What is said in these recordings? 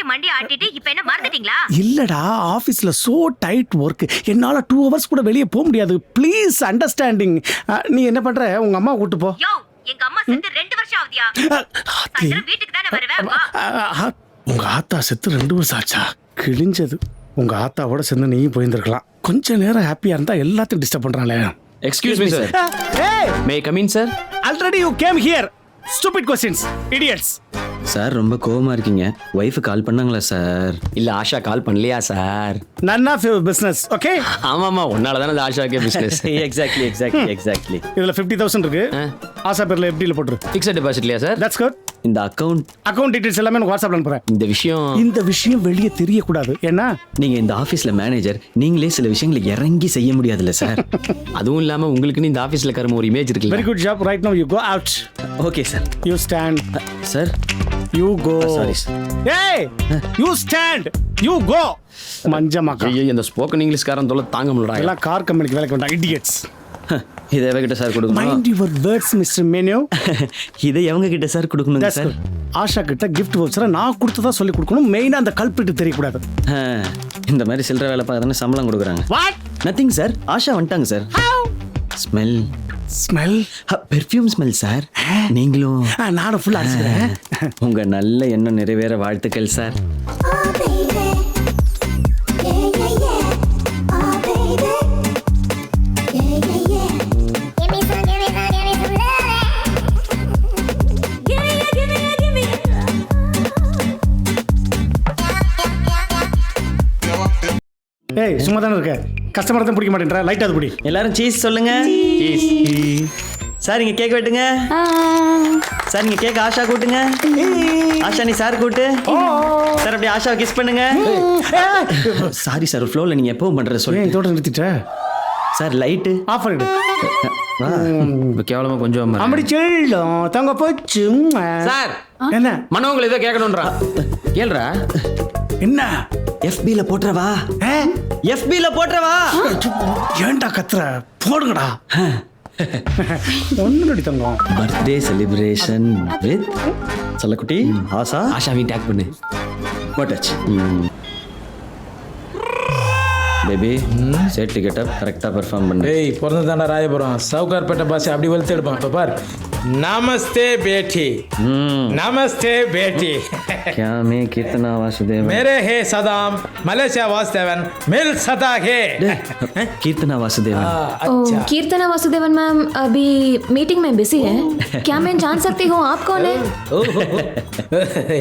அப்படியே மண்டி ஆட்டிட்டு இப்ப என்ன மறந்துட்டீங்களா? இல்லடா, ஆபீஸ்ல சோ டைட் ஒர்க், என்னால 2 hours கூட வெளியே போக முடியாது. Please understanding. நீ என்ன பண்ற, உங்க அம்மா கூட்டு போ. யோ, எங்க அம்மா செத்து 2 வருஷம் ஆகுதியா? சாயந்தரம் வீட்டுக்கு தானே வருவேன். வா. உங்க ஆத்தா செத்து 2 வருஷம் ஆச்சா? கிழிஞ்சது. உங்க ஆத்தாவோட சேர்ந்து நீயும் போயிருந்திருக்கலாம். கொஞ்ச நேரம் ஹாப்பியா இருந்தா எல்லாத்தையும் டிஸ்டர்ப் பண்றாங்களே. Excuse me, sir. Hey! May I come in, sir? Already you came here. Stupid questions, idiots. Sir ரொம்ப கோவமா இருக்கீங்க. ஒய்ஃப் கால் பண்ணாங்களா சார்? இல்ல ஆஷா கால் பண்ணலையா sir? None of your business, okay? ஆமாமா, உன்னால தானே இந்த ஆஷாக்கே பிசினஸ். எக்ஸாக்ட்லி. இதுல 50,000 இருக்கு. ஆசா பேர்ல FDல போட்டுரு. ஃபிக்ஸட் டெபாசிட் இல்லையா சார்? That's good. இந்த அக்கவுண்ட் டீடைல்ஸ் எல்லாமே எனக்கு வாட்ஸ்அப்ல அனுப்புறேன். இந்த விஷயம் வெளியே தெரியக்கூடாது. ஏன்னா நீங்க இந்த ஆபீஸ்ல மேனேஜர், நீங்களே சில விஷயங்களை இறங்கி செய்ய முடியாதுல்ல சார்? அதுவும் இல்லாம உங்களுக்கு இந்த ஆபீஸ்ல கரும ஒரு இமேஜ் இருக்குல்ல. Very good job. Right now you go out. Okay sir. You stand. Sir you go. Sorry sir. ஏய், யூ ஸ்டாண்ட். You go. மஞ்சமாக்கா. ஐயோ, இந்த ஸ்போக்கன் இங்கிலீஷ்காரன் தொல்லை தாங்க முடியல. எல்லாம் கார் கம்பெனிக்கு வேலைக்கு வந்தா idiots. இதை எவகிட்ட சார் கொடுக்கணும்? Mind your words mister menu. இதை எவங்க கிட்ட சார் கொடுக்கணும் சார்? ஆஷா கிட்ட கிஃப்ட் வவுச்சரை நான் கொடுத்ததா சொல்லி கொடுக்கணும். மெயினா அந்த கல்பிட்டு தெரியக்கூடாது. இந்த மாதிரி சில்லற வேலை பார்க்க தானே சம்பளம் கொடுக்குறாங்க. வாட்? Nothing sir. ஆஷா வந்துட்டாங்க sir. Smell perfume smell sir. நீங்களும் நானும் ஃபுல்லா அடிச்சுக்கிறேன். உங்க நல்ல எண்ணம் நிறைவேற வாழ்த்துக்கள் சார். ஏய், சும்மா தானே இருக்க. கஸ்டமர் தான் பிடிக்க மாட்டேன்றா. லைட் அது பிடி. எல்லாரும் சீஸ் சொல்லுங்க. சீஸ். சார் இங்க கேக் வெட்டுங்க. சார் இங்க கேக் ஆஷா கூட்டுங்க. ஆஷா நீ சார் கூட்டு. சார் அப்படியே ஆஷாவை கிஸ் பண்ணுங்க. சாரி சார், ஃப்ளோல நீங்க எப்பவும் பண்றத சொல்லி இதோட நிறுத்திட்ட. சார் லைட்டு ஆஃப் பண்ணிடு. இப்போ கேவலமா கொஞ்சம் அப்படி செல்லும் தங்க போச்சு. சார் என்ன மனோங்களை ஏதோ கேட்கணும்ன்றா. கேளுடா. என்ன FBல போட்றவா? FBல போட்றவா? ஏன்டா கத்துற? போடுங்கடா. ஒண்ணுடி தங்கம். பர்த்டே செலிப்ரேஷன் வித் சொல்லக்குட்டி ஆஷா. ஆஷாவையும் டேக் பண்ணு. போட்டாச்சு. பேபி செட் டிக்கெட்டை கரெக்டாக பெர்ஃபார்ம் பண்ணு. ஏய், பிறந்து தாண்டா ராயபுரம். சவுகார்பேட்டை பாசி அப்படி வலுத்து எடுப்பான். இப்போ பார். நமஸ்தே பேட்டி. நமஸ்தே பேட்டி. क्या मैं कीर्तना वासुदेवन मेरे है सदाम मलेशिया वासुदेवन मिल सदा है. कीर्तना वासुदेवन. अच्छा. कीर्तना वासुदेवन मैम अभी मीटिंग में बिजी है. क्या मैं जान सकती हूँ आप कौन है?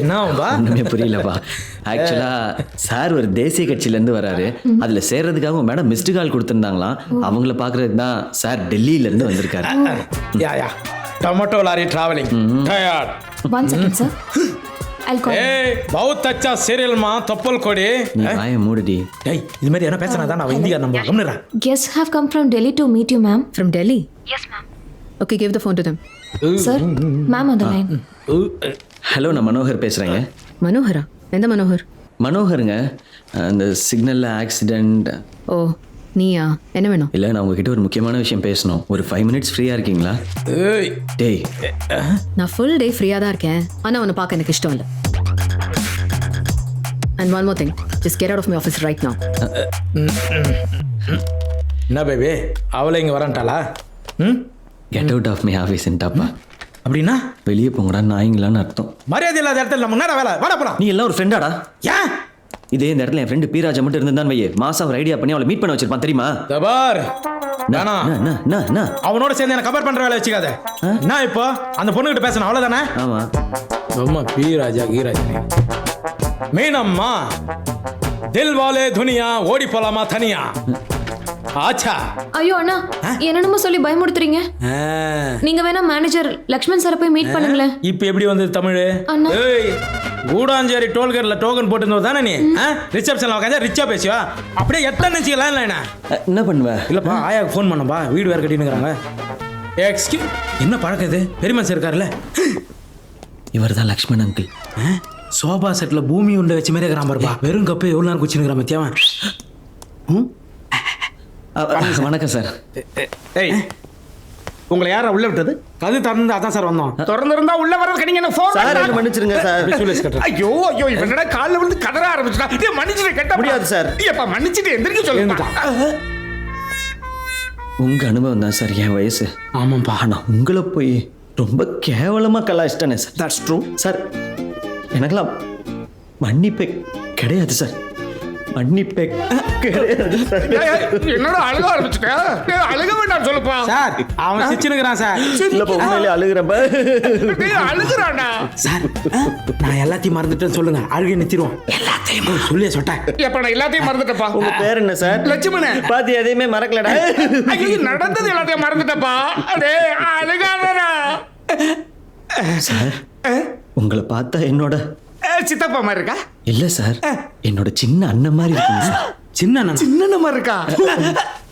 என்னப்பா? ஒன்றுமே புரியலப்பா. ஆக்சுவலா சார் ஒரு தேசிய கட்சியிலேருந்து வராரு. அதில் சேர்றதுக்காக மேடம் மிஸ்டு கால் கொடுத்துருந்தாங்களாம். அவங்கள பார்க்கறதுக்கு தான் சார் டெல்லியிலேருந்து வந்திருக்காரு. Yeah yeah tomato lorry travelling tired. One second sir. I'll call. ए बहुत अच्छा सीरियल मा तोपल कोडी. நீ வாயை மூடுடி. டேய், இது மாதிரி என்ன பேசனா தான் நான் இந்தியா நம்ம கம்னறா. Guests have come from Delhi to meet you ma'am. From Delhi? Yes ma'am. Okay, give the phone to them. Sir, ma'am on the line. Hello, நான் மனோகர் பேசுகிறேங்க. மனோகரா? எந்த மனோகர்? மனோகருங்க, அந்த சிக்னலில் ஆக்சிடெண்ட். ஓ, நீயா? என்ன வேணும்? இல்லை, நான் உங்ககிட்ட ஒரு முக்கியமான விஷயம் பேசணும். ஒரு 5 minutes ஃப்ரீயாக இருக்கீங்களா? ஏய், டேய், நான் ஃபுல் டே ஃப்ரீயாக தான் இருக்கேன். ஆனால் உன்னை பார்க்க எனக்கு இஷ்டம் இல்லை. And one more thing, just get out of my office right now. என்ன பேபி, அவளை இங்க வரண்டாளா? கெட் அவுட் ஆஃப் மை ஆஃபீஸ்ன்ட்டாப்பா. அப்படின்னா வெளியே போங்கடா நாய்ங்களான்னு அர்த்தம். மரியாதை இல்லாத இடத்துல நம்ம முன்னாடி வேலை வாடா போலாம். நீ எல்லாம் ஒரு ஃப்ரெண்டாடா? ஏன் இதே இந்த இடத்துல என் ஃப்ரெண்டு பீராஜா மட்டும் இருந்தான் வையே, மாசம் ஒரு ஐடியா பண்ணி அவளை மீட் பண்ண வச்சிருப்பான் தெரியுமா? தபார் வேணாம், அவனோட சேர்ந்து என்ன கவர் பண்ற வேலை வச்சுக்காத. நான் இப்போ அந்த பொண்ணுகிட்ட பேசணும், அவ்வளவுதானே? ஆமா. ரொம்ப பீராஜா கீராஜா மீனம்மா தில் வாலே துனியா ஓடி போலாமா தனியா. ஆச்சா ஐயோ அண்ணா, என்னென்னமோ சொல்லி பயமுடுத்துறீங்க. நீங்க வேணா மேனேஜர் லக்ஷ்மண் சாரை போய் மீட் பண்ணுங்களேன். இப்ப எப்படி வந்து தமிழ்? ஏய், கூடாஞ்சேரி டோல்கேட்ல டோக்கன் போட்டு தானே நீ ரிசப்ஷன்ல உட்காந்து ரிச்சா பேசுவா. அப்படியே எத்தனை நினைச்சிக்கலாம் இல்லை என்ன பண்ணுவ? இல்லப்பா, ஆயாக்கு ஃபோன் பண்ணப்பா, வீடு வேற கட்டினுங்கிறாங்க. எக்ஸ்கியூஸ், என்ன பழக்கம் இது? பெரியமா சார் இருக்காருல்ல, இவர் தான் லக்ஷ்மண் அங்கிள். சோபா செட்ல பூமி உண்டை வச்சு மாதிரி இருக்கிறான் பாருப்பா. வெறும் கப்பு எவ்வளவு நேரம் குச்சினுங்கிறான் மத்தியாவன். வணக்கம் சார். ஏய், உங்களை யாரா உள்ள விட்டது? கது திறந்து அதான் சார் வந்தோம். திறந்திருந்தா உள்ள வர்றது நீங்க என்ன ஃபோன் சார் என்ன மன்னிச்சிருங்க சார். சுலேஷ் கட்டுறேன். ஐயோ ஐயோ இவனடா கால்ல விழுந்து கதற ஆரம்பிச்சுடா. டேய் மன்னிச்சிடு கேட்ட முடியாது சார். ஏப்பா மன்னிச்சிட்டு எந்திரிக்க சொல்லுங்க. உங்க அனுபவம் தான் சார் என் வயசு. ஆமாப்பா. ஆனா உங்களை போய் ரொம்ப கேவலமா கலாய்ச்சிட்டேனே சார். That's true. சார் எனக்கெல்லாம் மன்னிப்பே கிடையாது சார். மன்னிப்பே கிடையாது சார். என்னடா அழுக ஆரம்பிச்சுட்ட? டேய் அழுக வேண்டாம் சொல்லுப்பா. சார் அவன் சிரிச்சுனுக்குறான் சார். இல்லப்பா உண்மையிலே அழுகிறப்ப. டேய் அழுகுறானா? சார் நான் எல்லாத்தையும் மறந்துட்டேன்னு சொல்லுங்க. அழுகை நிறுத்திடுவோம். எல்லாத்தையும் சொல்லியே சொட்டேன். ஏப்பா நான் எல்லாத்தையும் மறந்துட்டப்பா. உங்க பேர் என்ன சார்? லட்சுமணன். பாத்தி எதையுமே மறக்கலடா. ஐயோ நடந்தது எல்லாத்தையும் மறந்துட்டப்பா. டேய் அழுகாதடா. சார் உங்களை பார்த்தா என்னோட சித்தப்பா மாதிரி இருக்கா? இல்ல சார் என்னோட சின்ன அண்ணன் மாதிரி இருக்குங்க சார். சின்ன சின்ன மாதிரி இருக்கா?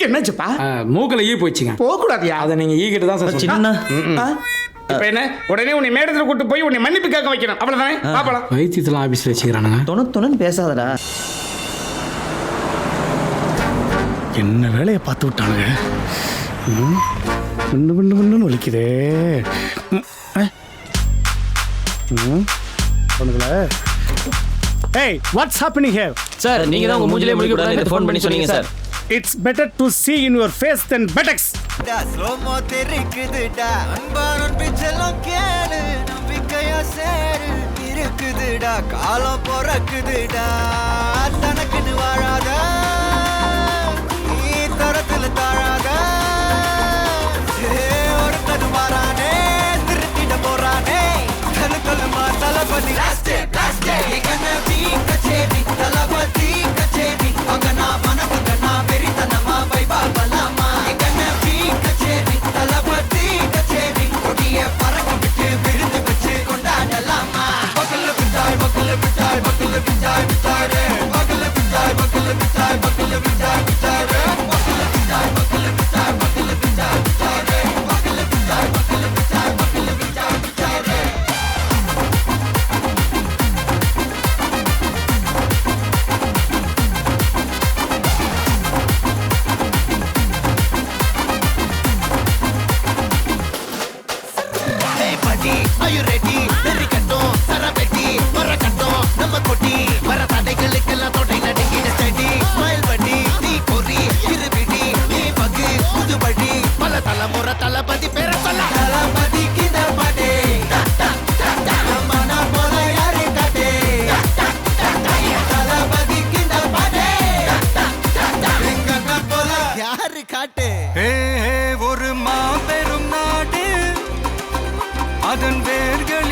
என்னாச்சுப்பா? மூக்கல ஈ போயிடுச்சுங்க. போக கூடாதியா? அதை நீங்க ஈகிட்டு தான் சார் சொன்னீங்க. சின்ன இப்ப என்ன உடனே உன்னை மேடத்துல கூட்டு போய் உன்னை மன்னிப்பு கேட்க வைக்கணும் அவ்வளவுதானே? பாப்பலாம். வைத்தியத்தில் ஆபீஸ்ல வச்சுக்கிறானுங்க. தொணன்னு பேசாதடா. என்ன வேலையை பார்த்து விட்டானுங்க. ஒன்று வலிக்குதே. Hey, what's happening here? Sir நீங்க தான் உங்க மூஞ்சிலே முழிக்க கூடாதுன்னு ஃபோன் பண்ணி சொன்னீங்க sir. It's better to see in your face than buttocks. Slomo தெரிக்குதுடா அன்பான பிச்செல்லாம் கேளு நம்பிக்கையா சேரு இருக்குதுடா காலம் பிறக்குதுடா தனக்குன்னு வாழாத நீ தரத்துல தாழாத ஒருத்தன் மாறானே திருத்திட போறானே தலுக்கலுமா தளபதி கச்சேரி தளபதி கச்சேரி அகனா மனவகனா பெரிதனமா வைபாபலாமா கச்சேரி தளபதி கச்சேரி கொடிய பறக்க விட்டு விருந்து வச்சு கொண்டாடலாமா பக்கல்ல விட்டாய் பக்கல்ல விட்டாய் பக்கல்ல விட்டாய் விட்டாரே பக்கல்ல விட்டாய் பக்கல்ல விட்டாய் பக்கல்ல விட்டாய் விட்டாரே பக்கல்ல விட்டாய் பக்கல்ல விட்டாய் பக்கல்ல விட்டாய் விட்டாரே பக்கல்ல விட்டாய் பக்கல்ல விட்டாய் பக்கல்ல விட்டாய் விட்டாரே Are you ready? நெறிக்கட்டும் சரவெட்டி மரக்கட்டும் நம்ம கொட்டி வர தடைகளுக்கெல்லாம் தொடை நடுங்கிட ஸ்டடி ஸ்மைல் பண்ணி நீ பொறி இருபிடி நீ பகு புதுபடி பல தலைமுறை தளபதி பேர சொல்ல தளபதிக்கு இந்த பாடே மன போல யாரு காட்டே தளபதிக்கு இந்த பாடே எங்க போல யாரு காட்டே ஒரு மாபெரும் நாடு அதன் வேர்கள்